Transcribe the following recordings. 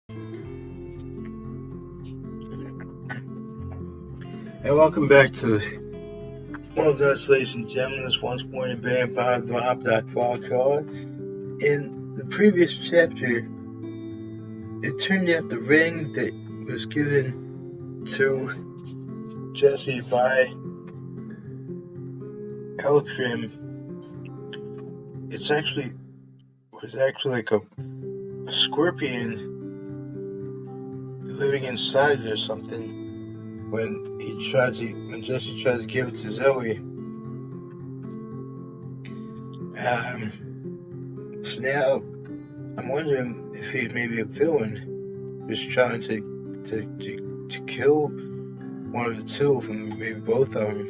And welcome back to one of those, ladies and gentlemen, this once more in Vampire Drop that card. In the previous chapter, it turned out the ring that was given to Jesse by Eltrim, was actually like a scorpion living inside it or something. When Jesse tried to give it to ZOE. So now I'm wondering if he's maybe a villain, just trying to kill one of the two of them, maybe both of them.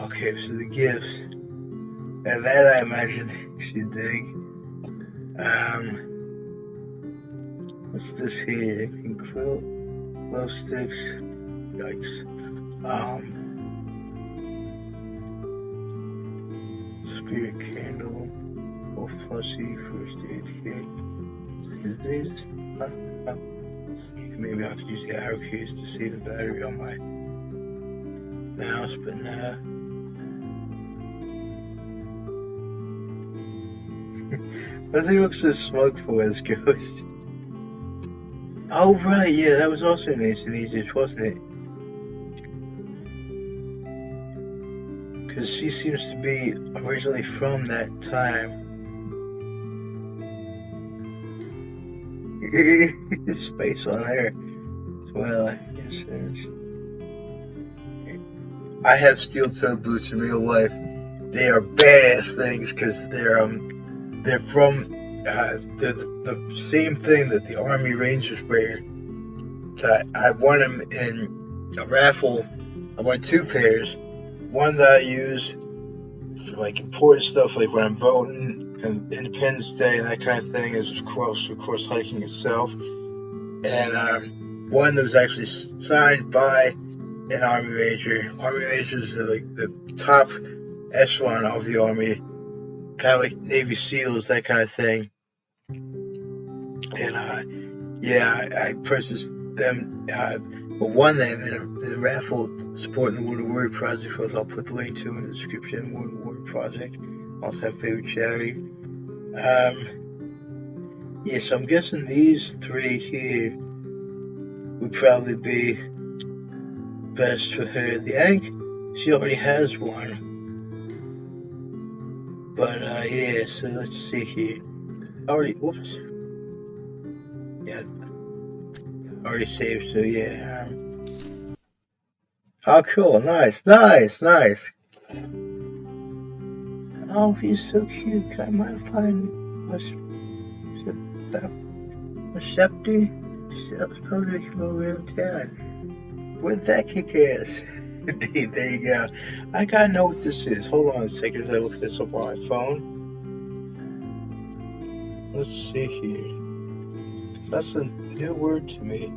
Okay, so the gifts, and that I imagine she'd dig. What's this here? It can quilt, glow sticks. Yikes. Spirit candle, or fluffy first aid kit. Is this? Maybe I could use the arrow keys to save the battery on my mouse, but no. What does he look so smug for, this ghost? Oh, right, yeah, that was also in ancient Egypt, wasn't it? Because she seems to be originally from that time. Space on her as well, yes, yes. I have steel-toed boots in real life. They are badass things because they're from the same thing that the Army Rangers wear. I won them in a raffle. I won 2 pairs. One that I use for like important stuff, like when I'm voting and Independence Day and that kind of thing, is of course hiking itself. And one that was actually signed by an Army Ranger. Army Rangers are like the top echelon of the Army, kind of like Navy SEALs, that kind of thing. And I purchased them, won them in the raffle supporting the Wounded Warrior Project, which I'll put the link to in the description. Wounded Warrior Project, also have favorite charity. So I'm guessing these 3 here would probably be best for her. The egg, she already has one. But so let's see here. Whoops. Yeah, already saved, so yeah. Oh, cool, nice. Oh, he's so cute. Can I modify a scepter? Suppose I can go around town. Where'd that kick ass? There you go. I gotta know what this is. Hold on a second as I look this up on my phone. Let's see here. That's a new word to me.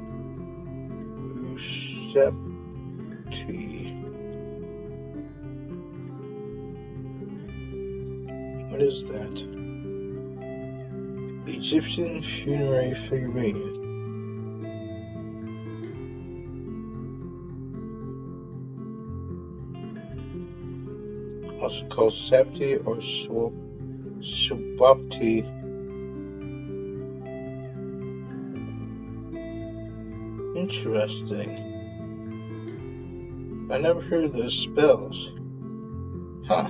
Recepti. What is that? Egyptian funerary figurine. Also called septi or subopti. Interesting. I never heard of those spells. Huh.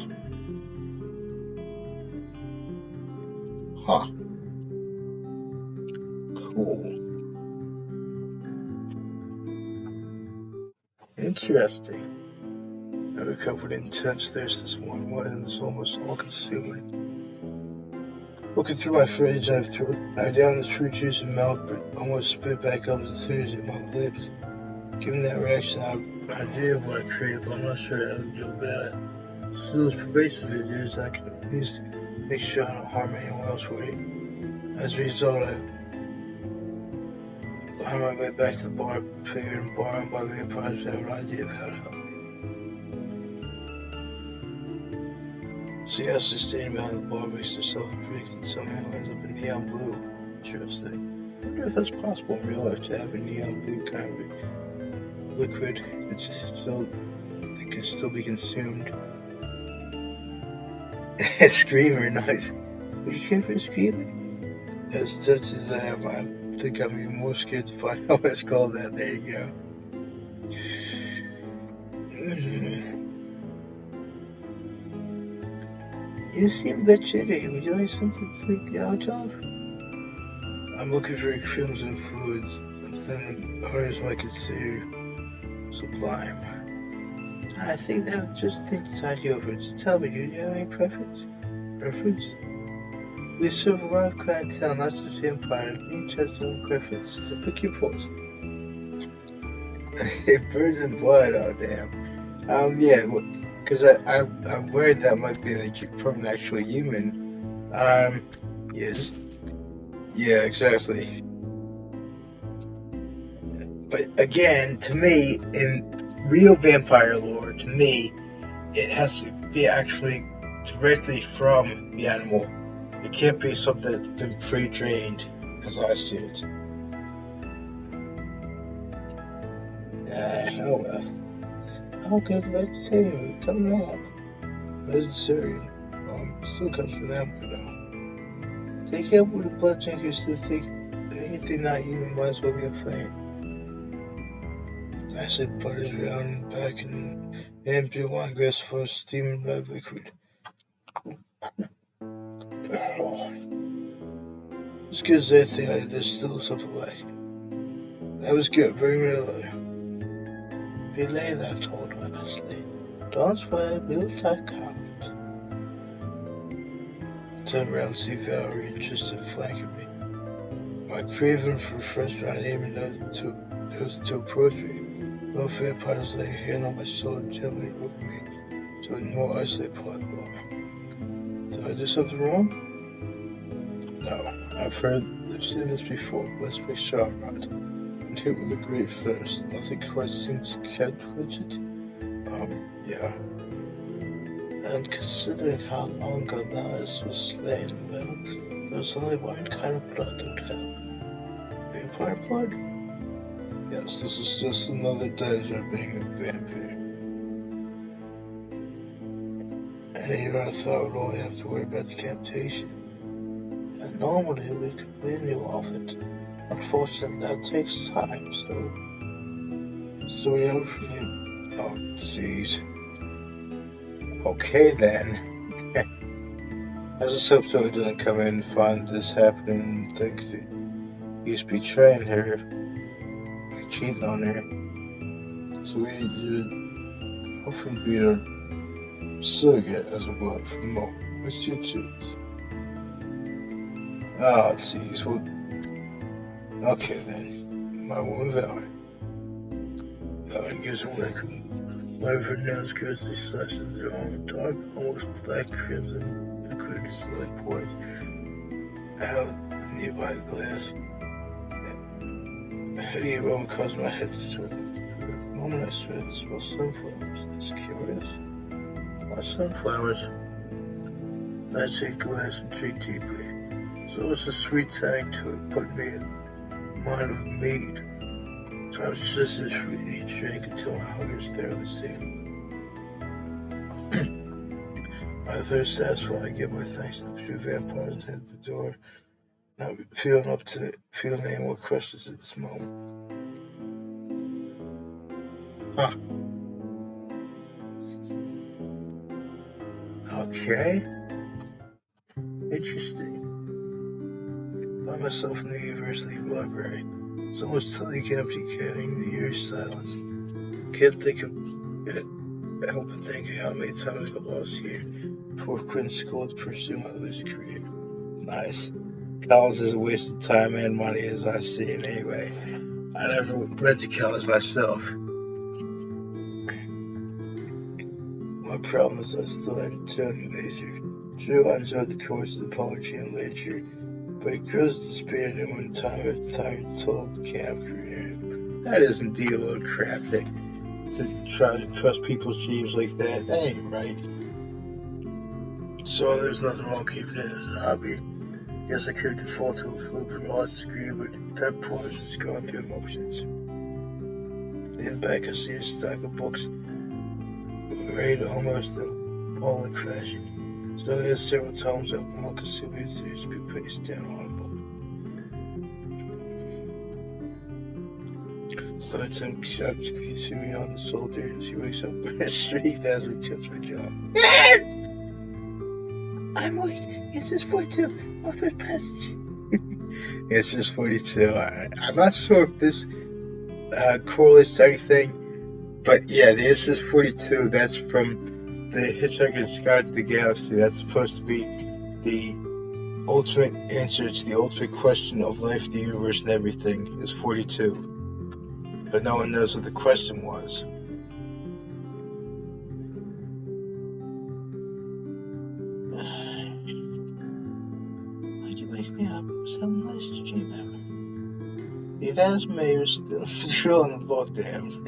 Cool. Interesting. Never covered in intense thirst this one way, and it's almost all-consuming. Looking through my fridge, I downed this fruit juice and milk, but almost spit back up as soon as it hit my lips. Given that reaction, I did want to create, but I'm not sure how to do about it. Still, as pervasive as it is, I can at least make sure I don't harm anyone else with it. As a result, I on my way back to the bar, figured borrowing by the project, I have an idea of how to help me. Siesta standing behind the bar makes herself a drink and somehow ends up in neon blue. Interesting. wonder if that's possible in real life to have a neon blue kind of liquid that can still be consumed. Screamer, nice. Would you care for a screamer? As touched as I am, I think I'm even more scared to find out what's called that. There you go. You seem a bit jittery. Would you like something to take the edge off? I'm looking for crimson fluids, something that others might consider sublime. I think that was just a thing to tide you over. So tell me, do you have any preference? We serve a lot of clientele, not just vampires. You have some preference. So pick your poison. Birds and blood, oh damn. Yeah, because I'm worried that might be like from an actual human. Yes. Yeah, exactly. But again, to me, in real vampire lore, to me, it has to be actually directly from the animal. It can't be something that's been pre-trained, as I see it. Oh well. I'll go to the vegetarian. Coming up. Vegetarian. Still comes from them for now. Take care with the blood drinkers that think anything not human might as well be a flame. I said butters around back and empty wine glass for steaming red liquid. As good as anything, there's still something left. That was good, bring me another. Belay that told Wesley. Don't swear, we'll take out. Turn around, see Valerie interested flanking me. My craving for fresh dried even knows to approach me. No vampires lay a hand on my shoulder, gently moving me to a more isolated part of the bar. Did I do something wrong? No, I've seen this before, but let's make sure I'm right. I'm hit with a great first. Nothing quite seems to catch it. Yeah. And considering how long Goliath was slain, well, there's only one kind of blood that would help. Vampire blood? Yes, this is just another danger of being a vampire. And here I thought we'd only have to worry about decapitation. And normally we could wean you off it. Unfortunately, that takes time, so we have to. Oh, jeez. Okay then. I just hope Zoe doesn't come in and find this happening and think that he's betraying her, like cheating on her. So we should often be a surrogate, as it were, for the moment. Which you choose? Oh, jeez. Well, okay then. My woman Valerie. Valerie gives him liquid. One of her nails curiously slashes their own dark, almost black crimson liquid slowly pours out of the nearby glass. A heady aroma caused my head to swim. For a moment I started to smell sunflowers. That's curious. Why sunflowers? I take a glass and drink deeply. So was a sweet tang to it, putting me in mind of mead. So I was just as free to each drink until my hunger was thoroughly sated. My thirst satisfied, I give my thanks to the few vampires and head to the door, not feeling up to feeling any more questions at this moment. Huh. Okay. Interesting. Found myself in the university library. It's almost totally empty, carrying the eerie silence. Can't help but think of how many times I got lost here before quitting school to pursue my lazy career. Nice. College is a waste of time and money, as I see it anyway. I never went to college myself. My problem is I still haven't turned a major. True, I enjoyed the course of poetry and literature, but it grows despaired and when time after time told the camp career. That is indeed a load of crap to try to trust people's dreams like that. That ain't right. So there's nothing wrong keeping it as a hobby. Yes, I could default to a flippant hard screen, but that pause is going through emotions. In the back, I see a stack of books, rated almost in Pollock fashion. So he has several tomes up, and look at see what it seems to be placed down on a book. So it's in shots, you see me on the soldier, and she wakes up in the street as we kills my jaw. I'm weak. It's just 42. My first passage. It's just 42. I'm not sure if this correlates to anything, but yeah, the answer is 42. That's from the Hitchhiker's Guide to the Galaxy. That's supposed to be the ultimate answer to the ultimate question of life, the universe, and everything is 42. But no one knows what the question was. Why'd you wake me up? Some nice dream ever. The advanced mayor is still drilling the book to him.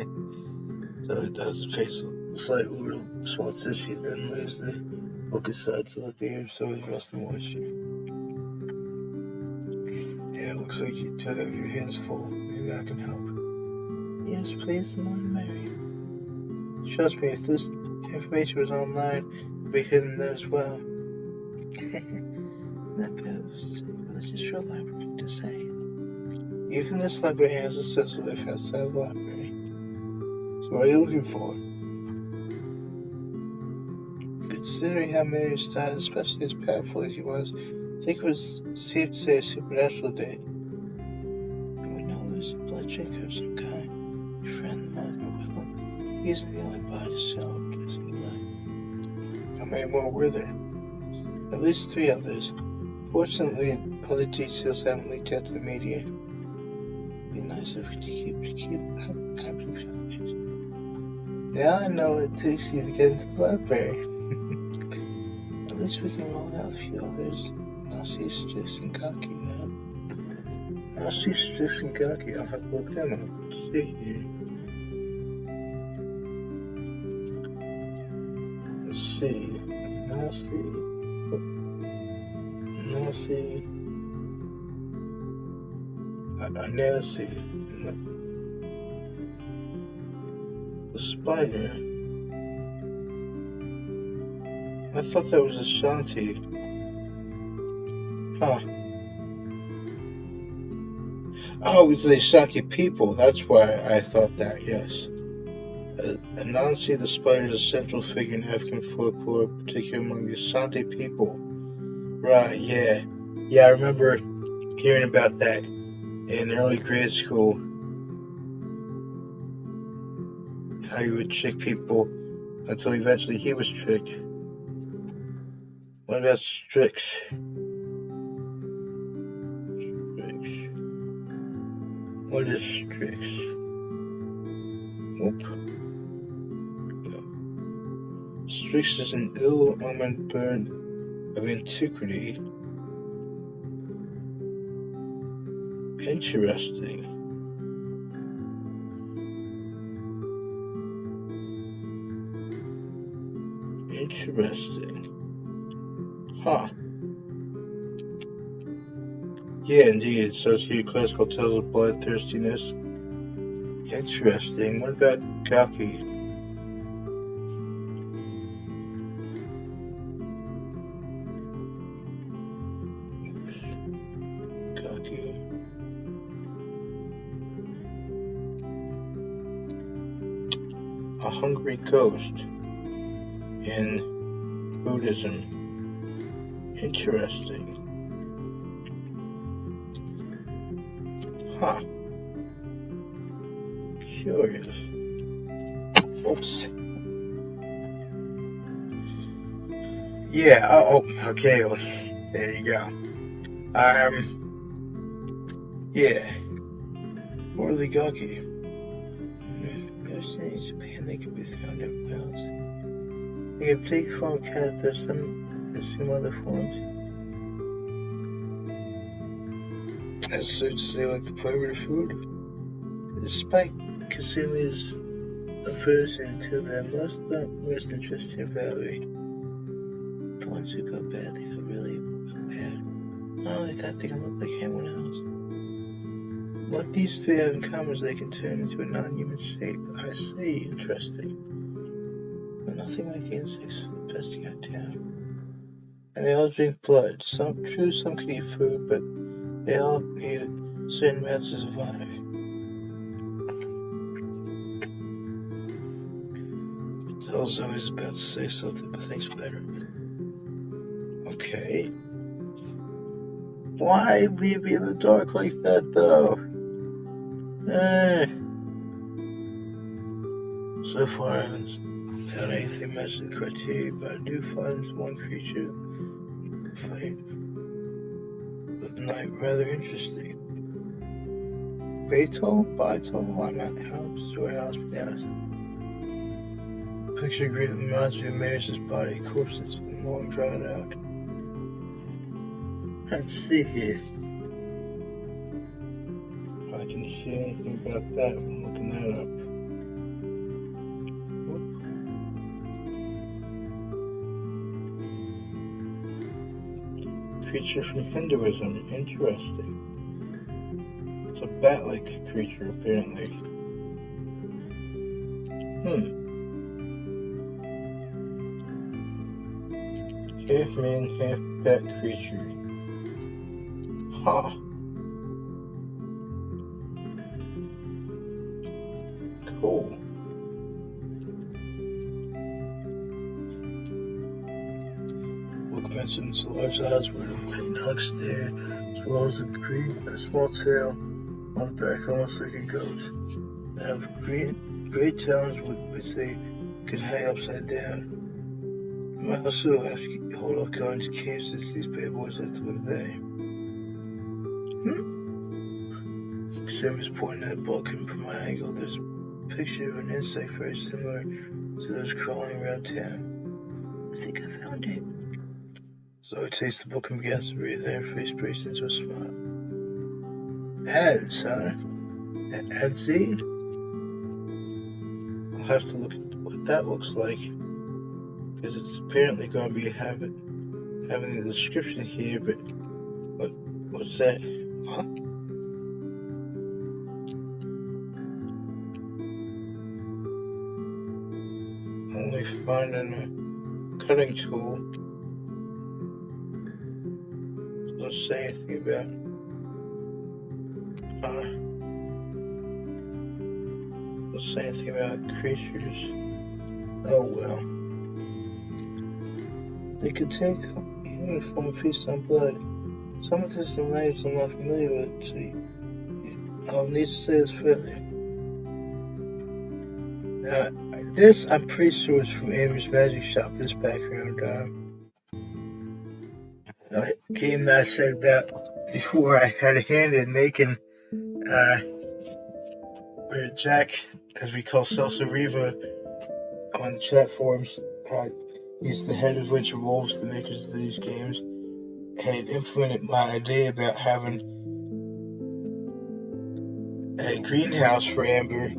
So it does face a slight little sponsor. She then lays the book aside to let the air so his rest and moisture. Yeah, it looks like you do have your hands full. Maybe I can help. Yes, please, Lord Mary. Trust me, if this information was online, it would be hidden there as well. That goes religious real library to say. Even this library has a sense of life outside the library. So what are you looking for? Considering how Mary's died, especially as powerful as he was, I think it was safe to say a supernatural day. And we know he was a blood drinker of some kind. Your friend, the Margaret Willow, he isn't the only body to sell some blood. How many more were there? At least 3 others. Fortunately, other details haven't leaked out to the media. It'd be nice if we could keep confidential. Now I know it takes you to get into the library. At least we can roll out a few others. Nazi, Strix, and Gaki, man. Nazi, Strix, and Gaki, I'll have to look them up. Let's see here. Let's see. Nazi. The spider. I thought that was Ashanti. Huh. Oh, it's the Ashanti people. That's why I thought that, yes. Anansi the spider is a central figure in African folklore, particularly among the Ashanti people. Right, yeah. Yeah, I remember hearing about that in early grade school. How you would trick people until eventually he was tricked. What about Strix? What is Strix? Nope. Strix is an ill-omened bird of antiquity. Interesting. Huh. Yeah, indeed. Associated classical tales of bloodthirstiness. Interesting. What about Gaki? Gaki. A hungry ghost in Buddhism. Interesting. Huh. Curious. Oops. Yeah, okay, well, there you go. Yeah. More Gaki. Those things in Japan, they can be found everywhere else. They can take form of cat, there's some other forms. As such, they like to play with the food. Despite consumers' aversion to them, most interesting value. The ones who go bad, they go really bad. Not only that, they can look like anyone else. What these three have in common is they can turn into a non-human shape. I see. Interesting. But nothing like the insects infesting our town. And they all drink blood. Some can eat food, but they all need certain amounts to survive. So Zoe is about to say something, but thinks better. Okay. Why leave me in the dark like that, though? So far, I haven't found anything matching the criteria, but I do find one creature fight with night rather interesting. Beetle? Why not? How storehouse pronounced? Picture greatly reminds me of Maris's body, a corpse that's been long dried out. Let's see here. If I can see anything about that, I'm looking that up. Creature from Hinduism. Interesting. It's a bat-like creature, apparently. Half man, half bat creature. Huh. Cool. Book mentions large eyes with a knocks there, as well as a small tail on the back, almost like a goat. They have great talons which they could hang upside down. You might also have to hold all kinds of caves since these bad boys have to live there. Sam is pointing at a book, and from my angle, there's a picture of an insect very similar to those crawling around town. I think I found it. Zoe takes the book and begins to read. Then her face breaks into a smile. Ads, huh? Adsy? I'll have to look at what that looks like, because it's apparently going to be having the description here, but what's that? Huh? Only finding a cutting tool. Doesn't say anything about doesn't say anything about creatures. Oh well. They could take uniform feast on blood. Some of this in language I'm not familiar with, so I'll need to say this further. This I'm pretty sure is from Amber's Magic Shop, this background. A game that I said about before I had a hand in making, where Jack, as we call Salsa Riva on the chat forums, he's the head of Winter Wolves, the makers of these games, had implemented my idea about having a greenhouse for Amber,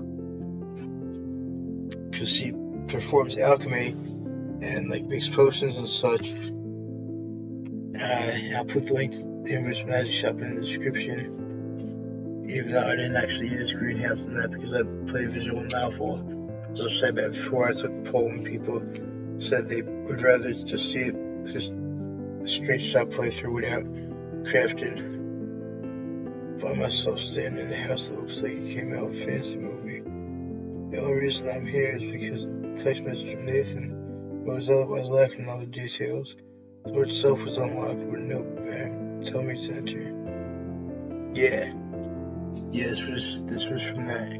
because she performs alchemy and makes potions and such. I'll put the link to Amber's Magic Shop in the description, even though I didn't actually use greenhouse in that because I played a visual novel. As I've said that before, I took a poll and people said they would rather just see it just a straight shot playthrough without crafting. Find myself standing in a house that looks like it came out of a fantasy movie. The only reason I'm here is because the text message from Nathan was otherwise lacking in other details. The door itself was unlocked with no bang. Tell me to enter. Yeah, this was from that.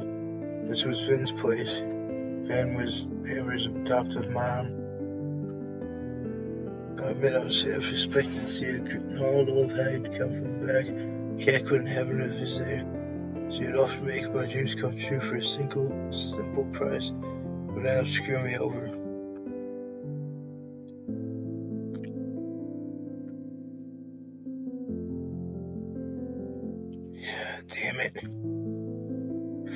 This was Vin's place. Vin was Amber's adoptive mom. I admit I was half expecting to see a gnarled old hag come from the back. Cat couldn't have enough of his there. She would often make my dreams come true for a simple price, but now screw me over. Damn it.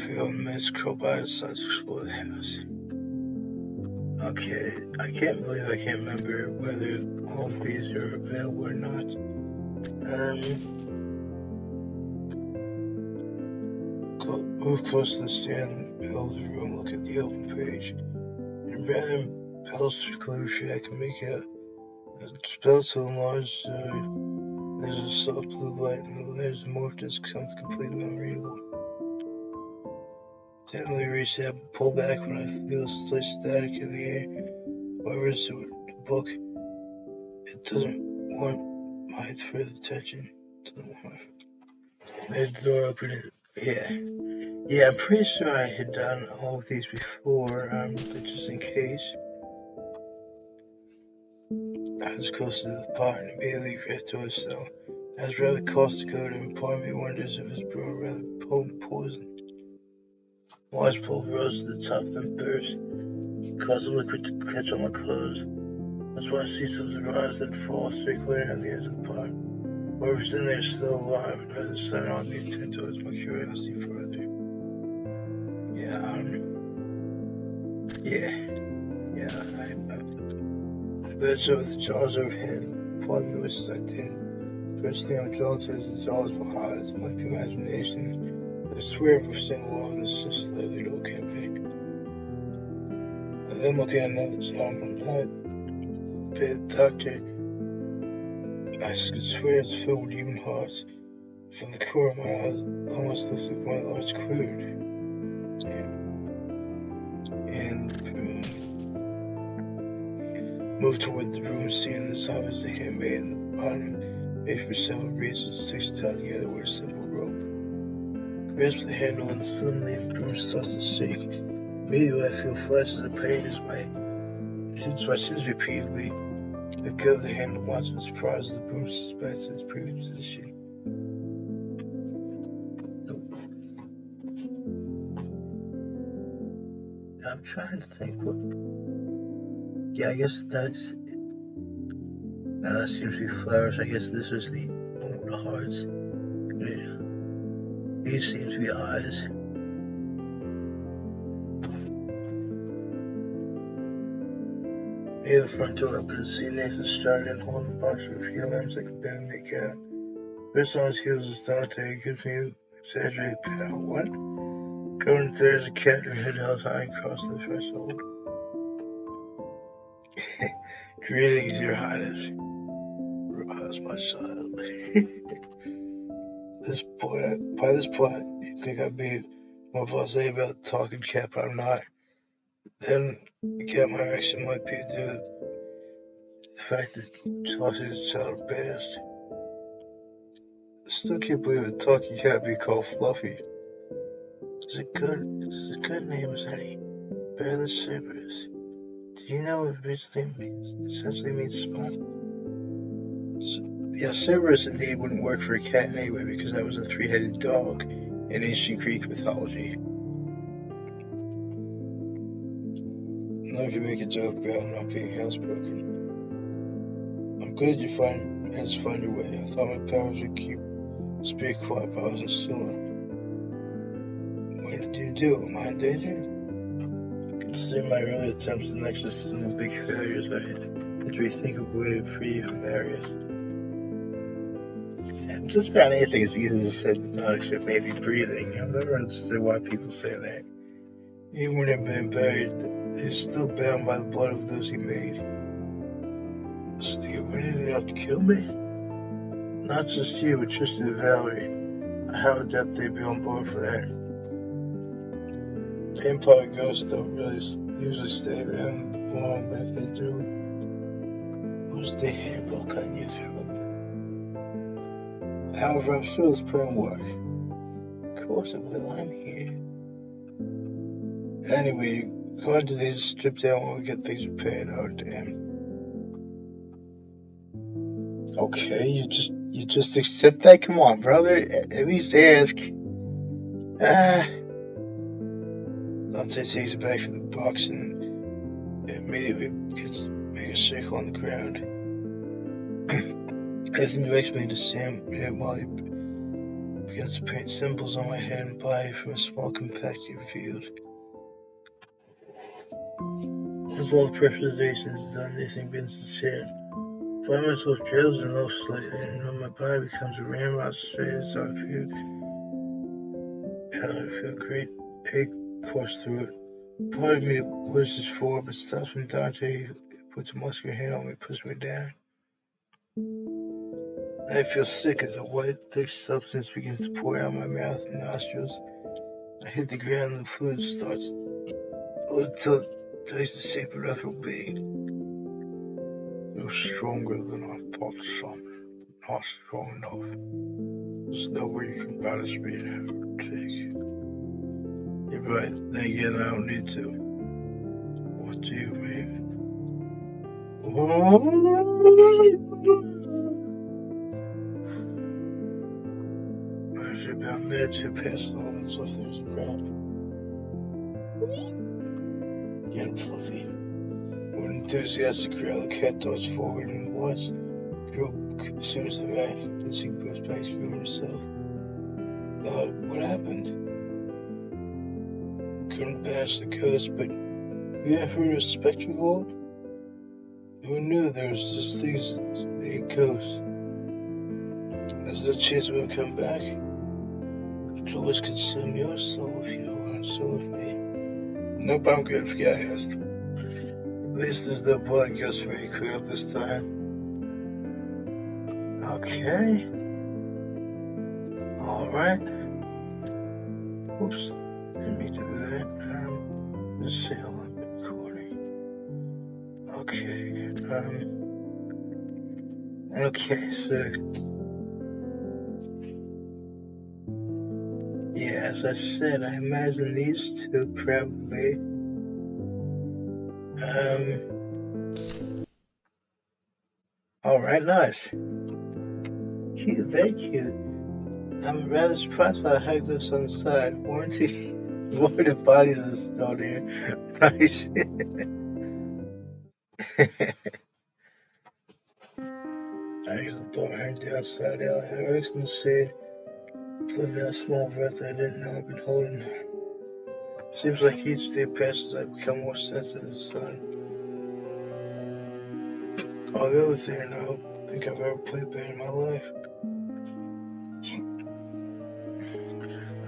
Feel minutes crawl by the sides to explore the house. Okay, I can't believe I can't remember whether all of these are available or not. Move close to the stand in the middle of the room, look at the open page, and rather than Bell's clue shack and make a spell so large there's a soft blue light and the letters morphed as something completely unreadable. Gently reach out and pull back when I feel a slight static in the air. However, it's the book. It doesn't want my further attention. There's the door open. Yeah, I'm pretty sure I had done all of these before, but just in case. I was close to the pot and immediately read to her cell. I was rather caustic and part of me wonders if it was brewing rather potent poison. Large pulp rose to the top, then burst, causing liquid to catch on my clothes. That's when I see something rise and fall, circulating on the edge of the pot. Whoever's in there is still alive, and as the sun on me turned towards my curiosity further. I bent over the jaws overhead, part of me was sucked in. First thing I'm drawn to is the jaws were hot as my imagination. I swear for a single one is just slightly to look at me. And then looking at another jaw, the doctor, I could swear it's filled with human hearts. From the core of my eyes, almost looks like one large quivered. And moved toward the room, seeing this obviously handmade in the bottom, made for several reasons, six tied together with a simple rope. Grasp the handle and suddenly the broom starts to shake. Immediately I feel flashes of pain as my sins repeatedly. I cover the handle, watching surprise as the broom suspects its previous position. I'm trying to think what. Yeah, I guess that's. Now that seems to be flowers. I guess this is the one with the hearts. These seem to be eyes. Near the front door, but I see Nathan started and holding the box for a few arms I could barely make out. First on his heels is Dante. It gives me exaggerated power. What? Going there is a cat who head held high across the threshold. Greetings, Your Highness. Rouse, my child. By this point, you think I'd be more blasé about the talking cat, but I'm not. Then, again, my reaction might be due to the fact that Chelsea is a child of best. I still can't believe a talking cat be called Fluffy. It's a good name as any. Better than Cerberus. Do you know what it essentially means spot? Yeah, Cerberus indeed wouldn't work for a cat anyway because that was a three-headed dog in ancient Greek mythology. Now if you make a joke about not being housebroken. I'm good you managed to find your way. I thought my powers would keep speak quiet, but I wasn't sure. What did you do? Am I in danger? Considering my early attempts at exorcism were big failures, I had to rethink a way to free you from barriers. And just about anything is easy to say than not, except maybe breathing. I've never understood why people say that. Even when they've been buried, they're still bound by the blood of those he made. Steve, what did they have to kill me? Not just you, but Tristan and Valerie. How would that they be on board for that? Vampire ghosts don't really usually stay around long, but if they do, what's the handle cutting you through? However, I'm sure this plan will work. Of course it will, I'm here. Anyway, go on today to strip down while we get things repaired. Oh, damn. Okay, you just accept that? Come on, brother. At least ask. Dante takes it back from the box and immediately begins to make a circle on the ground. Everything directs me to Sam while he begins to paint symbols on my head and body from a small compact he revealed. As all pressurizations done, Nathan begins to chant. find myself drowsing off slightly, and my body becomes a ramrod straight as I feel great ache course through it. Part of me wishes for, but stops when Dante puts a muscular hand on me and puts me down. I feel sick as a white, thick substance begins to pour out of my mouth and nostrils. I hit the ground and the fluid starts until it takes the shape of earth will be. It was stronger than I thought, son. Not strong enough. There's no way you can balance me and have a take. You're right, then again, I don't need to. What do you mean? After about a minute or two past all those left things around. Getting fluffy. With an enthusiastic crowd, the cat darts forward and watch. Girl consumes the rat, then she goes back to room herself. What happened? Couldn't bash the ghost, but you ever heard of spectral vault? Who knew there was such things as a ghost? There's no chance of him coming back. I could always consume your soul if you want soul of me. Nope, I'm good, forget I asked. At least there's no blood and guts for me to clear up this time. Okay. Alright. Oops, didn't mean to do that. Let's see how I'm recording. Okay, so yeah, as I said, I imagine these two probably alright, nice. Cute, very cute. I'm rather surprised by the hieroglyphs on the side. Warranty bodies are stored here. Nice. I use the bar hand outside out. I Erickson said, "Flew that small breath I didn't know I've been holding." Seems like each day passes, I become more sensitive, son. Oh, the other thing, I don't think I've ever played band in my life.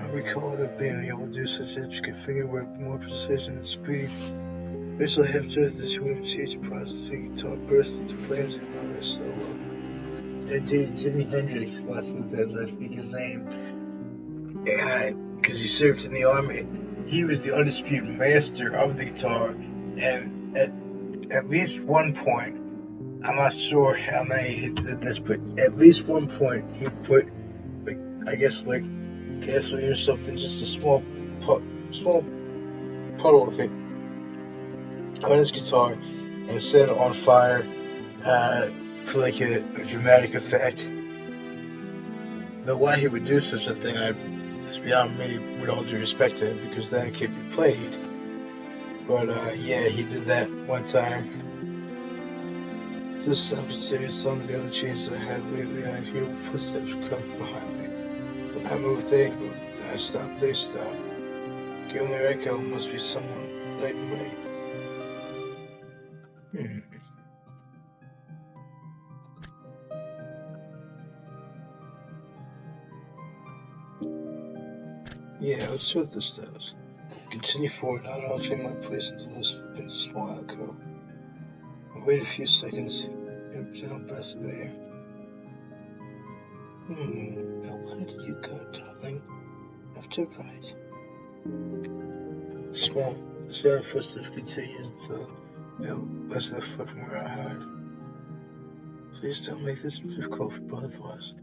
I recall ever being able to do such intricate fingerwork with more precision and speed. Eventually, I have just that she wouldn't teach processing guitar burst into flames and on this solo. Indeed, Jimi Hendrix must have that let's speak his name. Yeah, because he served in the army. He was the undisputed master of the guitar, and at least one point, I'm not sure how many he did this, but at least one point he put, like, I guess, like gasoline or something, just a small puddle of it on his guitar and set it on fire for like a dramatic effect. Though why he would do such a thing, it's beyond me, with all due respect to him, because then it can't be played. But yeah, he did that one time. Just I'm serious, some of the other changes I had lately, I hear footsteps come behind me. When I move, they move. When I stop, they stop. Given their echo, must be someone lighting way. Yeah, let's see what this does. Continue forward, not altering my place into this small alcove. I wait a few seconds, and gentle breath of air. Now where did you go, darling? Left or right? Small, the sound of footsteps continues until less than a foot from where I hide. Please don't make this difficult for both of us.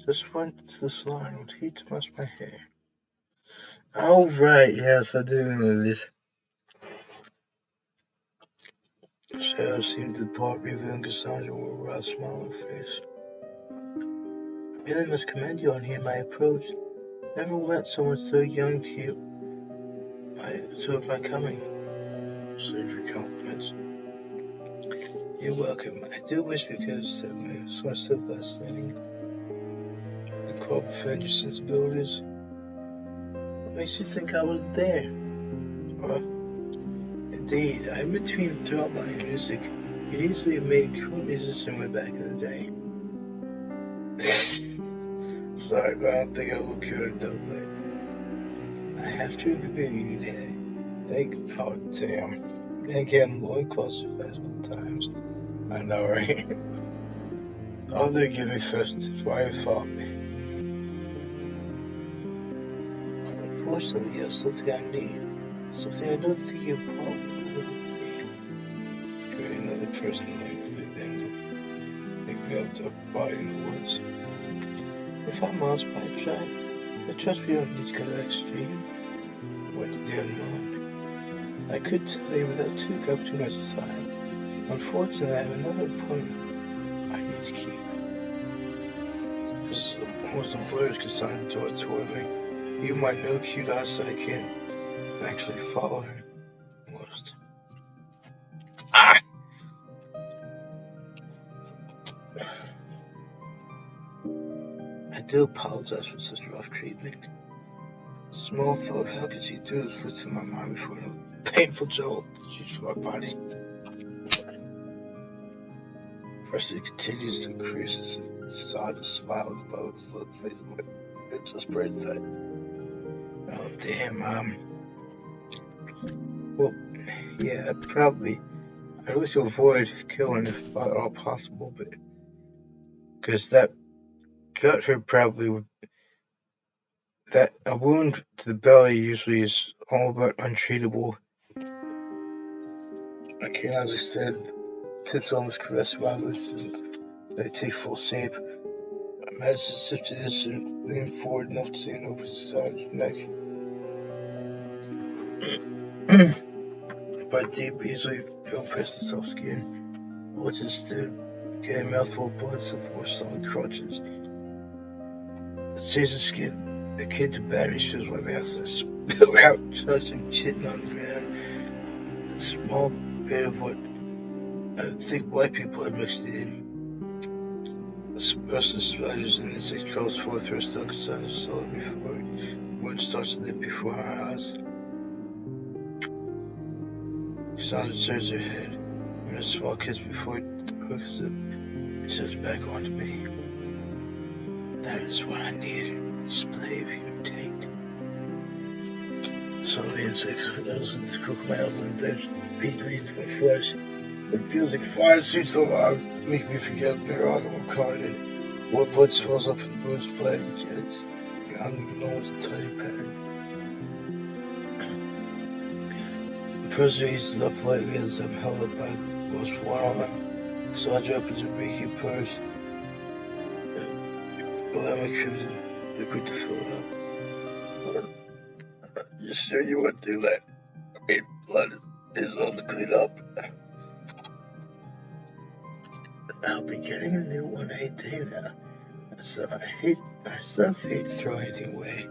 Just went to this line with heat to match my hair. Oh, right, yes, I do know this. Shadows seemed to depart, revealing Cassandra with a wry smile on her face. I really must commend you on hearing my approach. Never met someone so young to you. So of my coming. Save your compliments. You're welcome. I do wish we could have said my source of last name. The call befriend your sensibilities. What makes you think I was there? Well, indeed, I'm between enthralled by your music You easily made cool musician way back in the day. Sorry, but I don't think I look good though, but I have to agree with you there. Oh, damn. Then again, loincloths are fast times. I know, right? All they give me first is why you follow me. Unfortunately, you have something I need. Something I don't think you probably would have need. You're another person like me, then pick me up the body in the woods. If I'm lost by a giant, but trust me, you don't need to go that extreme. What did you have in mind? I could tell you without taking up too much time. Unfortunately, I have another appointment I need to keep. This almost a blurred Cassandra door toward me. Even my no curiosity, I can't actually follow her. Almost. Ah! I do apologize for such rough treatment. Small thought of how could she do this flipped through my mind before a painful jolt shoots my body. First, it continues to increase as Sandra smiles above his little face. It just breaks that. Oh, damn, well, yeah, probably. I'd wish to avoid killing if at all possible, but because that gut hurt probably would. That a wound to the belly usually is all but untreatable. Okay, as I said, tips almost caress my lips as they take full shape. I managed to shift to this and lean forward enough to see an open Sanders' neck. But deep, easily feel pressed to soft skin. Which instead get a mouthful of blood before stomach crunches. It sees the skin. The kid to battery shows my mouth and spill out, touching kitten on the ground. A small bit of what I think white people had mixed in. Restless spiders and insect crawls forth through a stuck sun solid before one starts to lit before our eyes. Sandra turns her head, and a small kiss before it hooks it and sets back onto me. That is what I need. A display of your taint. Suddenly insects thousands crook my elbow and dead beat beneath my flesh. It feels like fire shoots so loud, make me forget the rock I'm caught in. What blood swells up from the bruised blade and kids. Beyond the nose, a tiny pattern. The person eases up lightly as I'm held up by most one arm. Sandra opens her beaky purse. Allow my crimson liquid to fill it up. You sure you want to do that? I mean, blood is all to clean up. I'll be getting a new one any day now. So I still hate to throw anything away.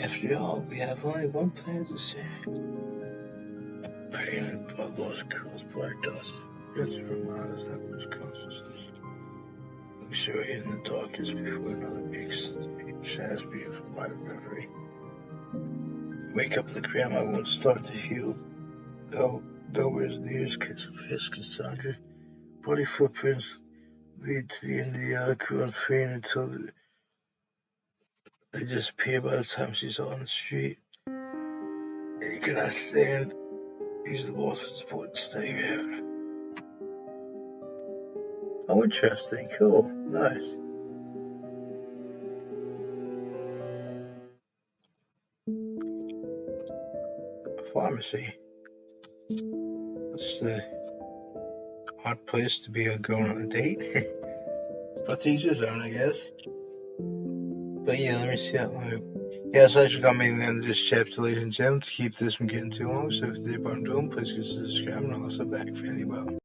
After all, we have only one planet to share. Pain of those girls' black dust. It's to remind us that lose consciousness. I'm sure in the darkness before another big shadows beautiful my reverie. Wake up the grandma won't start to heal. Though nowhere's near as Cassandra. Bloody footprints lead to the end of the article unfading until they disappear by the time she's on the street. You cannot stand. Use the most important thing ever. Oh, interesting. Cool. Nice. Pharmacy. That's the odd place to be going on a date. But to each his own, I guess. But yeah, let me see that one. Yeah, it's actually coming to the end of this chapter, ladies and gentlemen, to keep this from getting too long. So if you did what I'm doing, please consider subscribing and also back for any about.